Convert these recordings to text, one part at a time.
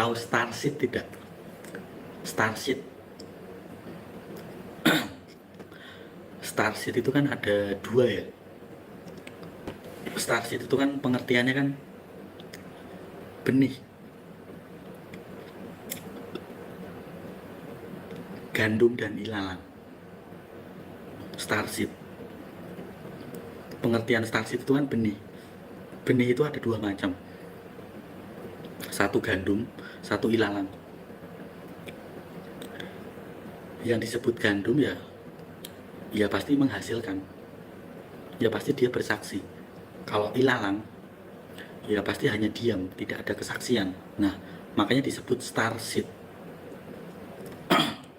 Tahu Starseed tidak? Starseed. Starseed itu kan ada dua ya. Starseed itu kan pengertiannya kan benih. Gandum dan ilalang. Starseed. Pengertian starseed itu kan benih. Benih itu ada dua macam. Satu gandum, satu ilalang. Yang disebut gandum ya pasti menghasilkan. Ya pasti dia bersaksi. Kalau ilalang ya pasti hanya diam, tidak ada kesaksian. Nah, makanya disebut starseed.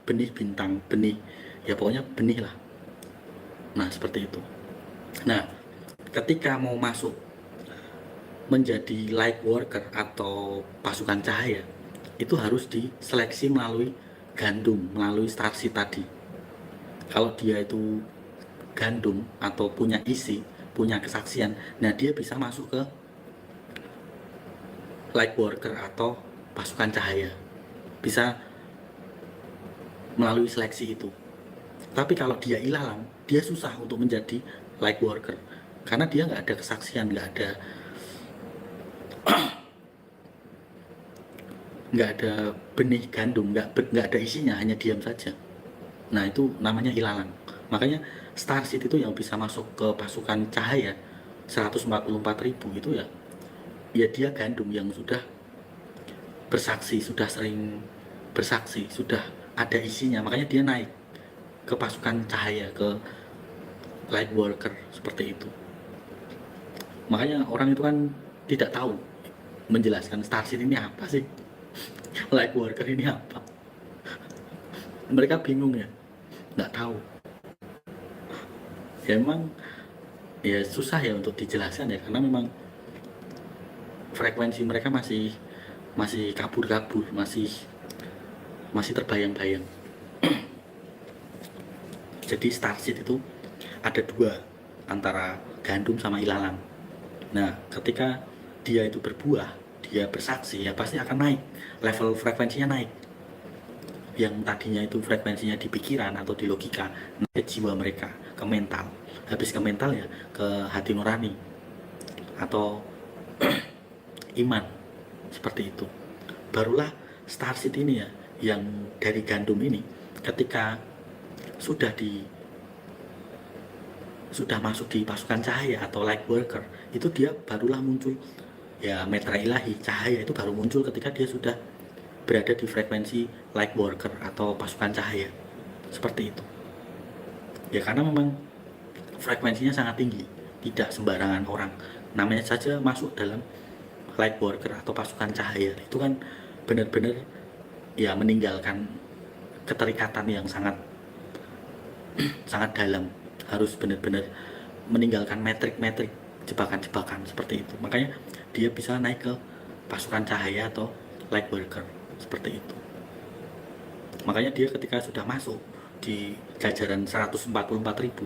Benih bintang, benih, ya pokoknya benih lah. Nah, seperti itu. Nah, ketika mau masuk menjadi light worker atau pasukan cahaya, itu harus diseleksi melalui gandum, melalui starseed tadi. Kalau dia itu gandum atau punya isi, punya kesaksian, nah dia bisa masuk ke light worker atau pasukan cahaya, bisa melalui seleksi itu. Tapi kalau dia ilalang, dia susah untuk menjadi light worker karena dia nggak ada kesaksian, nggak ada benih gandum, nggak ada isinya, hanya diam saja. Nah, itu namanya ilalang. Makanya starseed itu yang bisa masuk ke pasukan cahaya 144.000 itu ya dia gandum yang sudah bersaksi, sudah sering bersaksi, sudah ada isinya, makanya dia naik ke pasukan cahaya, ke light worker, seperti itu. Makanya orang itu kan tidak tahu menjelaskan starseed ini apa sih, light worker ini apa. Mereka bingung ya, nggak tahu. Ya memang ya susah ya untuk dijelaskan ya, karena memang frekuensi mereka masih kabur-kabur, masih terbayang-bayang. Jadi starseed itu ada dua, antara gandum sama ilalang. Nah, ketika dia itu berbuah, dia bersaksi, ya pasti akan naik, level frekuensinya naik. Yang tadinya itu frekuensinya di pikiran atau di logika, naik ke jiwa mereka, ke mental. Habis ke mental ya ke hati nurani atau iman, seperti itu. Barulah starseed ini ya, yang dari gandum ini, ketika sudah masuk di pasukan cahaya atau light worker, itu dia barulah muncul ya, metra ilahi cahaya itu baru muncul ketika dia sudah berada di frekuensi light worker atau pasukan cahaya, seperti itu ya. Karena memang frekuensinya sangat tinggi, tidak sembarangan orang namanya saja masuk dalam light worker atau pasukan cahaya, itu kan benar-benar ya meninggalkan keterikatan yang sangat sangat dalam, harus benar-benar meninggalkan metrik-metrik, jebakan-jebakan seperti itu. Makanya dia bisa naik ke pasukan cahaya atau light worker, seperti itu. Makanya dia ketika sudah masuk di jajaran 144.000,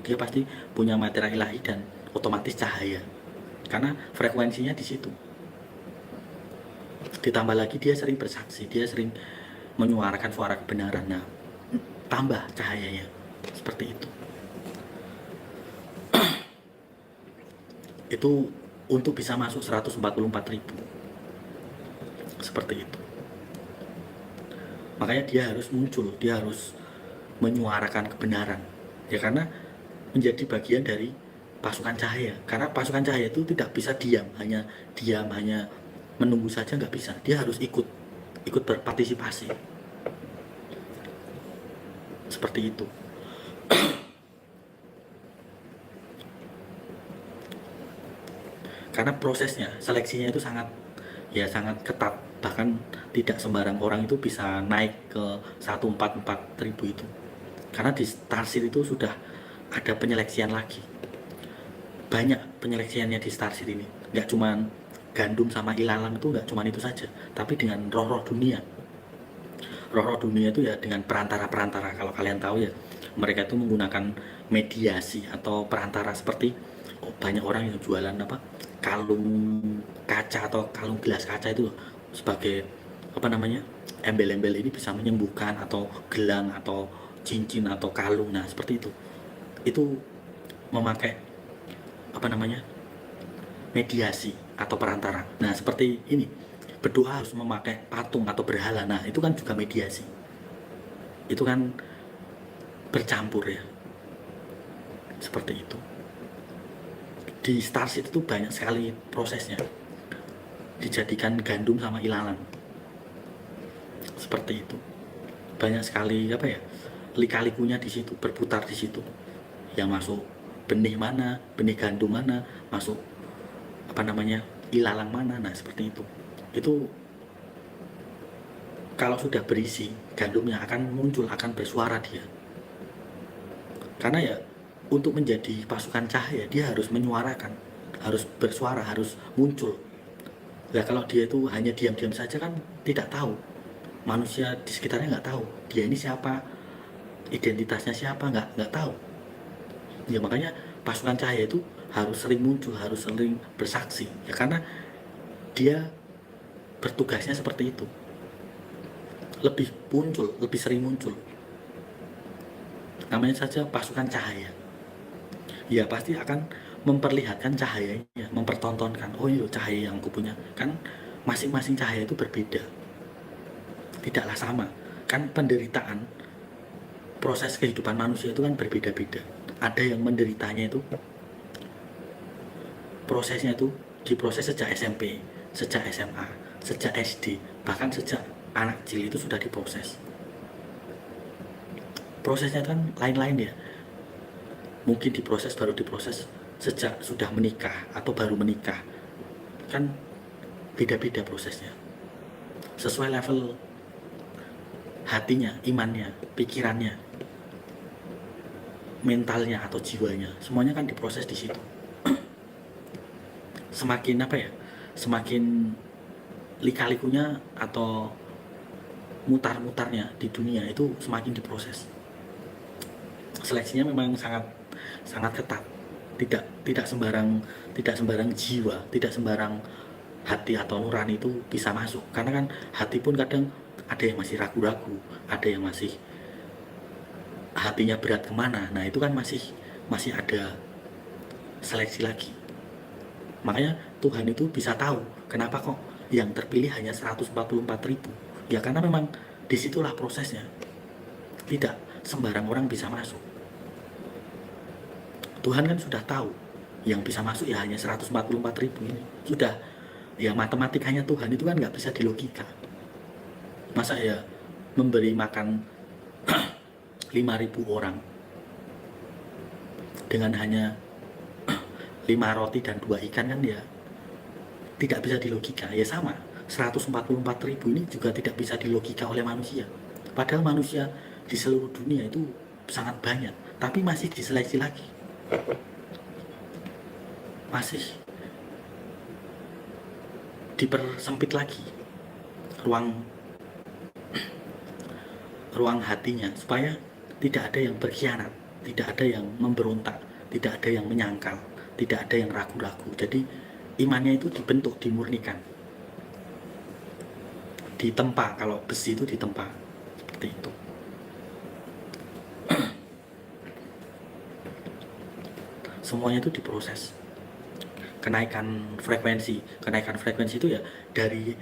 dia pasti punya materi ilahi dan otomatis cahaya, karena frekuensinya di situ. Ditambah lagi dia sering bersaksi, dia sering menyuarakan suara kebenaran, nah tambah cahayanya, seperti itu. Itu untuk bisa masuk 144.000, seperti itu. Makanya dia harus muncul, dia harus menyuarakan kebenaran ya, karena menjadi bagian dari pasukan cahaya. Karena pasukan cahaya itu tidak bisa hanya menunggu saja, nggak bisa. Dia harus ikut berpartisipasi, seperti itu. Karena prosesnya, seleksinya itu sangat ketat, bahkan tidak sembarang orang itu bisa naik ke 144.000 itu. Karena di starseed itu sudah ada penyeleksian lagi, banyak penyeleksiannya di starseed ini. Nggak cuma gandum sama ilalang, itu nggak cuma itu saja, tapi dengan roh-roh dunia. Roh-roh dunia itu ya dengan perantara-perantara, kalau kalian tahu ya, mereka itu menggunakan mediasi atau perantara, seperti banyak orang yang jualan kalung kaca atau kalung gelas kaca itu sebagai apa namanya, embel-embel ini bisa menyembuhkan, atau gelang, atau cincin, atau kalung. Nah seperti itu memakai apa namanya, mediasi atau perantara. Nah seperti ini, berdoa harus memakai patung atau berhala. Nah itu kan juga mediasi, itu kan bercampur ya, seperti itu. Di Starseed itu banyak sekali prosesnya, dijadikan gandum sama ilalang, seperti itu. Banyak sekali apa ya, lika-likunya di situ, berputar di situ. Yang masuk benih mana, benih gandum mana, masuk apa namanya, ilalang mana. Nah seperti itu. Itu kalau sudah berisi, gandumnya akan muncul, akan bersuara dia. Karena ya untuk menjadi pasukan cahaya dia harus menyuarakan, harus bersuara, harus muncul. Nah kalau dia itu hanya diam-diam saja kan tidak tahu, manusia di sekitarnya nggak tahu dia ini siapa, identitasnya siapa, nggak tahu. Ya makanya pasukan cahaya itu harus sering muncul, harus sering bersaksi ya, karena dia bertugasnya seperti itu, lebih muncul, lebih sering muncul. Namanya saja pasukan cahaya, ya pasti akan memperlihatkan cahayanya, mempertontonkan, oh iya cahaya yang aku punya. Kan masing-masing cahaya itu berbeda, tidaklah sama. Kan penderitaan, proses kehidupan manusia itu kan berbeda-beda. Ada yang menderitanya itu, prosesnya itu diproses sejak SMP, sejak SMA, sejak SD, bahkan sejak anak kecil itu sudah diproses. Prosesnya kan lain-lain ya, mungkin baru diproses sejak sudah menikah atau baru menikah, kan beda-beda prosesnya, sesuai level hatinya, imannya, pikirannya, mentalnya atau jiwanya, semuanya kan diproses di situ. Semakin apa ya, semakin lika-likunya atau mutar-mutarnya di dunia itu semakin diproses. Seleksinya memang sangat ketat, tidak sembarang jiwa, tidak sembarang hati atau nurani itu bisa masuk. Karena kan hati pun kadang ada yang masih ragu-ragu, ada yang masih hatinya berat kemana. Nah itu kan masih ada seleksi lagi. Makanya Tuhan itu bisa tahu kenapa kok yang terpilih hanya 144.000. Ya karena memang disitulah prosesnya, tidak sembarang orang bisa masuk. Tuhan kan sudah tahu yang bisa masuk ya hanya 144.000 ini. Sudah, ya matematikanya Tuhan itu kan nggak bisa dilogika. Masa ya memberi makan 5.000 orang dengan hanya 5 roti dan 2 ikan kan ya tidak bisa dilogika. Ya sama, 144.000 ini juga tidak bisa dilogika oleh manusia. Padahal manusia di seluruh dunia itu sangat banyak, tapi masih diseleksi lagi, masih dipersempit lagi ruang hatinya, supaya tidak ada yang berkhianat, tidak ada yang memberontak, tidak ada yang menyangkal, tidak ada yang ragu-ragu. Jadi imannya itu dibentuk, dimurnikan, ditempa. Kalau besi itu ditempa seperti itu. Semuanya itu diproses. Kenaikan frekuensi itu ya dari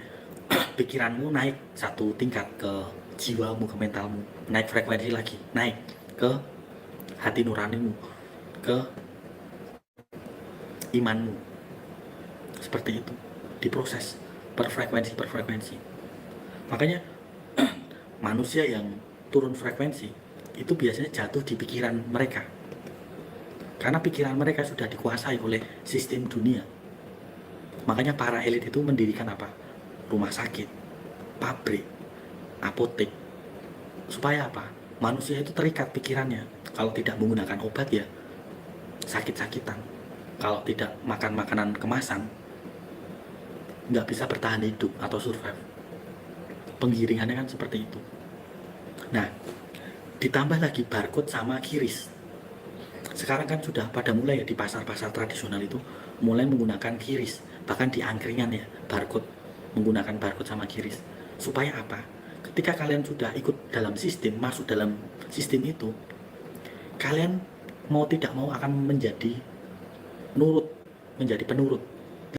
pikiranmu naik satu tingkat ke jiwamu, ke mentalmu, naik frekuensi lagi, naik ke hati nuranimu, ke imanmu, seperti itu, diproses per frekuensi. Makanya manusia yang turun frekuensi itu biasanya jatuh di pikiran mereka, karena pikiran mereka sudah dikuasai oleh sistem dunia. Makanya para elit itu mendirikan apa? Rumah sakit, pabrik, apotek. Supaya apa? Manusia itu terikat pikirannya. Kalau tidak menggunakan obat ya sakit-sakitan. Kalau tidak makan makanan kemasan nggak bisa bertahan hidup atau survive. Penggiringannya kan seperti itu. Nah, ditambah lagi barcode sama kiris. Sekarang kan sudah pada mulai ya di pasar-pasar tradisional itu mulai menggunakan kiris. Bahkan di angkringan ya, barcode, menggunakan barcode sama kiris. Supaya apa? Ketika kalian sudah ikut dalam sistem, masuk dalam sistem itu, kalian mau tidak mau akan menjadi nurut, menjadi penurut.